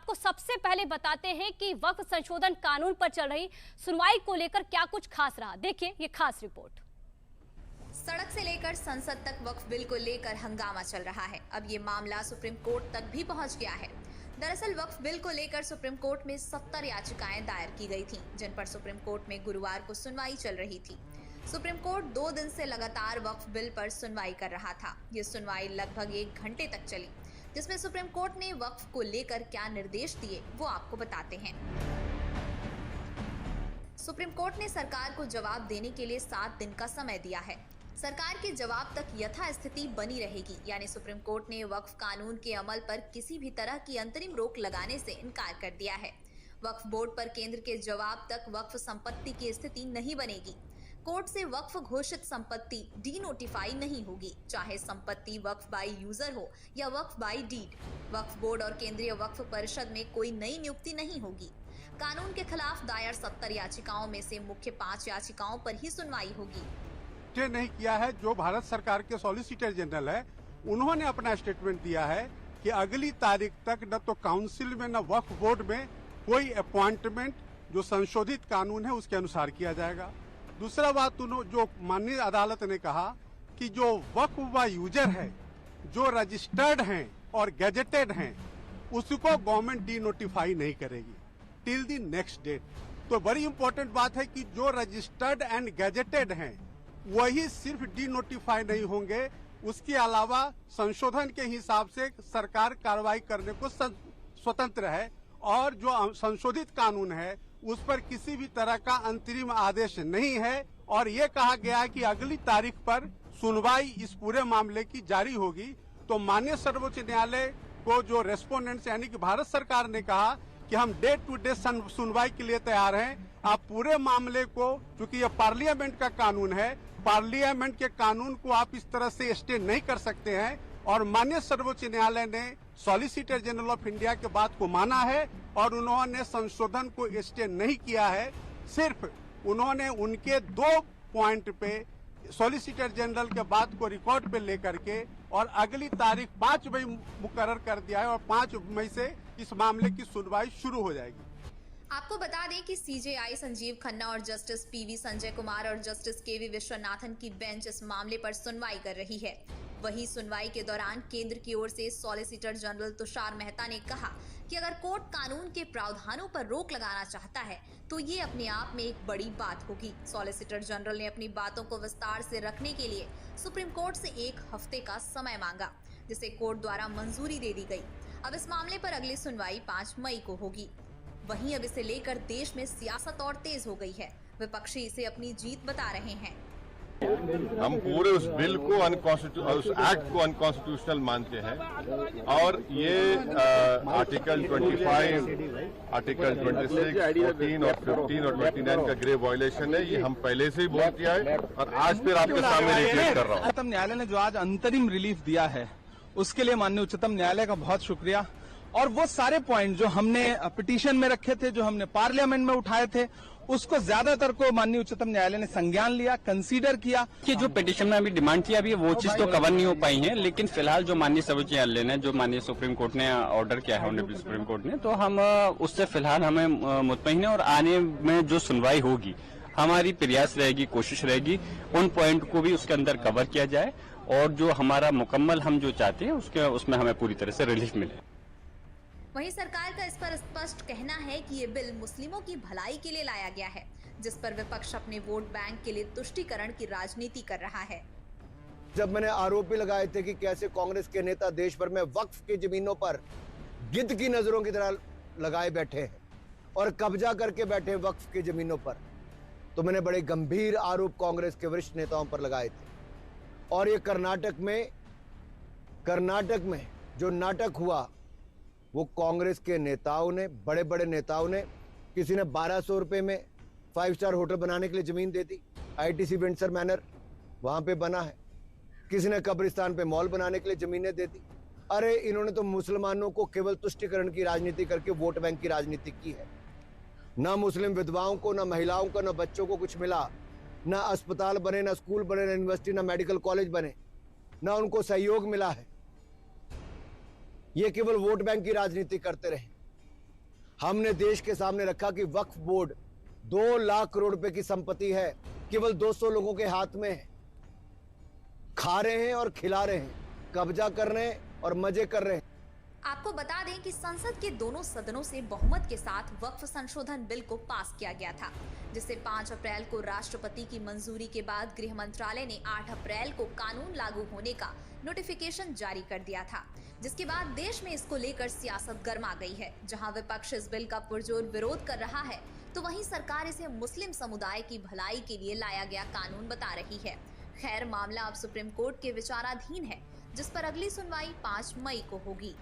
आपको सबसे पहले बताते हैं कि वक्फ संशोधन कानून पर चल रही सुनवाई को लेकर क्या कुछ खास रहा। देखिए ये खास रिपोर्ट। सड़क से लेकर संसद तक वक्फ बिल को लेकर हंगामा चल रहा है। अब ये मामला सुप्रीम कोर्ट तक भी पहुंच गया है। दरअसल वक्फ बिल को लेकर सुप्रीम कोर्ट में 70 याचिकाएं दायर की गई थीं, जिन पर सुप्रीम कोर्ट में गुरुवार को सुनवाई चल रही थी। सुप्रीम कोर्ट 2 दिन से लगातार वक्फ बिल पर सुनवाई कर रहा था। ये सुनवाई लगभग 1 घंटे तक चली, जिसमें सुप्रीम कोर्ट ने वक्फ को लेकर क्या निर्देश दिए वो आपको बताते हैं। सुप्रीम कोर्ट ने सरकार को जवाब देने के लिए 7 दिन का समय दिया है। सरकार के जवाब तक यथास्थिति बनी रहेगी, यानी सुप्रीम कोर्ट ने वक्फ कानून के अमल पर किसी भी तरह की अंतरिम रोक लगाने से इनकार कर दिया है। वक्फ बोर्ड पर केंद्र के जवाब तक वक्फ संपत्ति की स्थिति नहीं बनेगी। कोर्ट से वक्फ घोषित संपत्ति डी नोटिफाई नहीं होगी, चाहे संपत्ति वक्फ बाई यूजर हो या वक्फ बाई डीड। वक्फ बोर्ड और केंद्रीय वक्फ परिषद में कोई नई नियुक्ति नहीं होगी। कानून के खिलाफ दायर 70 याचिकाओं में से मुख्य 5 याचिकाओं पर ही सुनवाई होगी। नहीं किया है। जो भारत सरकार के सॉलिसिटर जनरल है, उन्होंने अपना स्टेटमेंट दिया है कि अगली तारीख तक न तो काउंसिल में न वक्फ बोर्ड में कोई अपॉइंटमेंट जो संशोधित कानून है उसके अनुसार किया जाएगा। दूसरा बात जो माननीय अदालत ने कहा कि जो वक्फ व यूजर है, जो रजिस्टर्ड हैं और गैजेटेड हैं, उसको गवर्नमेंट डी नोटिफाई नहीं करेगी टिल द नेक्स्ट डेट। तो बड़ी इंपॉर्टेंट बात है कि जो रजिस्टर्ड एंड गैजेटेड हैं वही सिर्फ डी नोटिफाई नहीं होंगे, उसके अलावा संशोधन के हिसाब से सरकार कार्रवाई करने को स्वतंत्र है और जो संशोधित कानून है उस पर किसी भी तरह का अंतरिम आदेश नहीं है। और ये कहा गया है कि अगली तारीख पर सुनवाई इस पूरे मामले की जारी होगी। तो माननीय सर्वोच्च न्यायालय को जो रेस्पोंडेंट्स यानी कि भारत सरकार ने कहा कि हम डे टू डे सुनवाई के लिए तैयार हैं। आप पूरे मामले को, क्योंकि ये पार्लियामेंट का कानून है, पार्लियामेंट के कानून को आप इस तरह से स्टे नहीं कर सकते हैं। और माननीय सर्वोच्च न्यायालय ने सॉलिसिटर जनरल ऑफ इंडिया के बात को माना है और उन्होंने संशोधन को स्टे नहीं किया है। सिर्फ उन्होंने उनके 2 पॉइंट पे सॉलिसिटर जनरल के बात को रिकॉर्ड पे लेकर के और अगली तारीख 5 मई मुकर्रर कर दिया है और 5 मई से इस मामले की सुनवाई शुरू हो जाएगी। आपको बता दें कि सीजेआई संजीव खन्ना और जस्टिस पीवी संजय कुमार और जस्टिस केवी विश्वनाथन की बेंच इस मामले पर सुनवाई कर रही है। वहीं सुनवाई के दौरान केंद्र की ओर से सॉलिसिटर जनरल तुषार मेहता ने कहा कि अगर कोर्ट कानून के प्रावधानों पर रोक लगाना चाहता है तो ये अपने आप में एक बड़ी बात होगी। सॉलिसिटर जनरल ने अपनी बातों को विस्तार से रखने के लिए सुप्रीम कोर्ट से 1 हफ्ते का समय मांगा, जिसे कोर्ट द्वारा मंजूरी दे दी गई। अब इस मामले पर अगली सुनवाई 5 मई को होगी। वहीं अब इसे लेकर देश में सियासत और तेज हो गई है। विपक्षी इसे अपनी जीत बता रहे हैं। हम पूरे उस बिल को उस एक्ट को अनकॉन्स्टिट्यूशनल मानते हैं और ये आर्टिकल 25, आर्टिकल 26, 14 और 15 और 29 का ग्रेव वायलेशन है। ये हम पहले से ही बोल किया है और आज फिर आपके सामने रिपीट कर रहा हूँ। उच्चतम न्यायालय ने जो आज अंतरिम रिलीफ दिया है उसके लिए माननीय उच्चतम न्यायालय का बहुत शुक्रिया। और वो सारे पॉइंट जो हमने पिटीशन में रखे थे, जो हमने पार्लियामेंट में उठाए थे, उसको ज्यादातर को माननीय उच्चतम न्यायालय ने संज्ञान लिया, कंसीडर किया। कि जो पिटीशन में अभी डिमांड थी अभी वो चीज तो कवर नहीं हो पाई है, लेकिन फिलहाल जो माननीय सर्वोच्च न्यायालय ने, जो माननीय सुप्रीम कोर्ट ने ऑर्डर किया है, ऑनरेबल सुप्रीम कोर्ट ने, तो हम उससे फिलहाल हमें मुतमईन है। और आने में जो सुनवाई होगी हमारी प्रयास रहेगी, कोशिश रहेगी उन पॉइंट को भी उसके अंदर कवर किया जाए और जो हमारा मुकम्मल हम जो चाहते हैं उसमें हमें पूरी तरह से रिलीफ मिले। वहीं सरकार का इस पर स्पष्ट कहना है कि ये बिल मुस्लिमों की भलाई के लिए लाया गया है, जिस पर विपक्ष अपने वोट बैंक के लिए तुष्टीकरण की राजनीति कर रहा है। जब मैंने आरोप भी लगाए थे कि कैसे कांग्रेस के नेता देश भर में वक्फ की जमीनों पर गिद्ध की नजरों की तरह लगाए बैठे हैं और कब्जा करके बैठे वक्फ की जमीनों पर, तो मैंने बड़े गंभीर आरोप कांग्रेस के वरिष्ठ नेताओं पर लगाए थे। और ये कर्नाटक में जो नाटक हुआ वो कांग्रेस के नेताओं ने, बड़े बड़े नेताओं ने, किसी ने 1200 रुपए में 5 स्टार होटल बनाने के लिए जमीन दे दी, आईटीसी विंडसर मैनर वहां पे बना है। किसी ने कब्रिस्तान पे मॉल बनाने के लिए जमीनें दे दी। अरे इन्होंने तो मुसलमानों को केवल तुष्टीकरण की राजनीति करके वोट बैंक की राजनीति की है। ना मुस्लिम विधवाओं को, ना महिलाओं को, ना बच्चों को कुछ मिला, ना अस्पताल बने, ना स्कूल बने, ना यूनिवर्सिटी, ना मेडिकल कॉलेज बने, ना उनको सहयोग मिला है। ये केवल वोट बैंक की राजनीति करते रहे। हमने देश के सामने रखा कि वक्फ बोर्ड 2 लाख करोड़ रुपए की संपत्ति है, केवल 200 लोगों के हाथ में है। खा रहे हैं और खिला रहे हैं, कब्जा कर रहे हैं और मजे कर रहे हैं। आपको बता दें कि संसद के दोनों सदनों से बहुमत के साथ वक्फ संशोधन बिल को पास किया गया था, जिसे 5 अप्रैल को राष्ट्रपति की मंजूरी के बाद गृह मंत्रालय ने 8 अप्रैल को कानून लागू होने का नोटिफिकेशन जारी कर दिया था, जिसके बाद देश में इसको लेकर सियासत गर्मा गई है। जहां विपक्ष इस बिल का पुरजोर विरोध कर रहा है, तो वहीं सरकार इसे मुस्लिम समुदाय की भलाई के लिए लाया गया कानून बता रही है। खैर, मामला अब सुप्रीम कोर्ट के विचाराधीन है, जिस पर अगली सुनवाई 5 मई को होगी।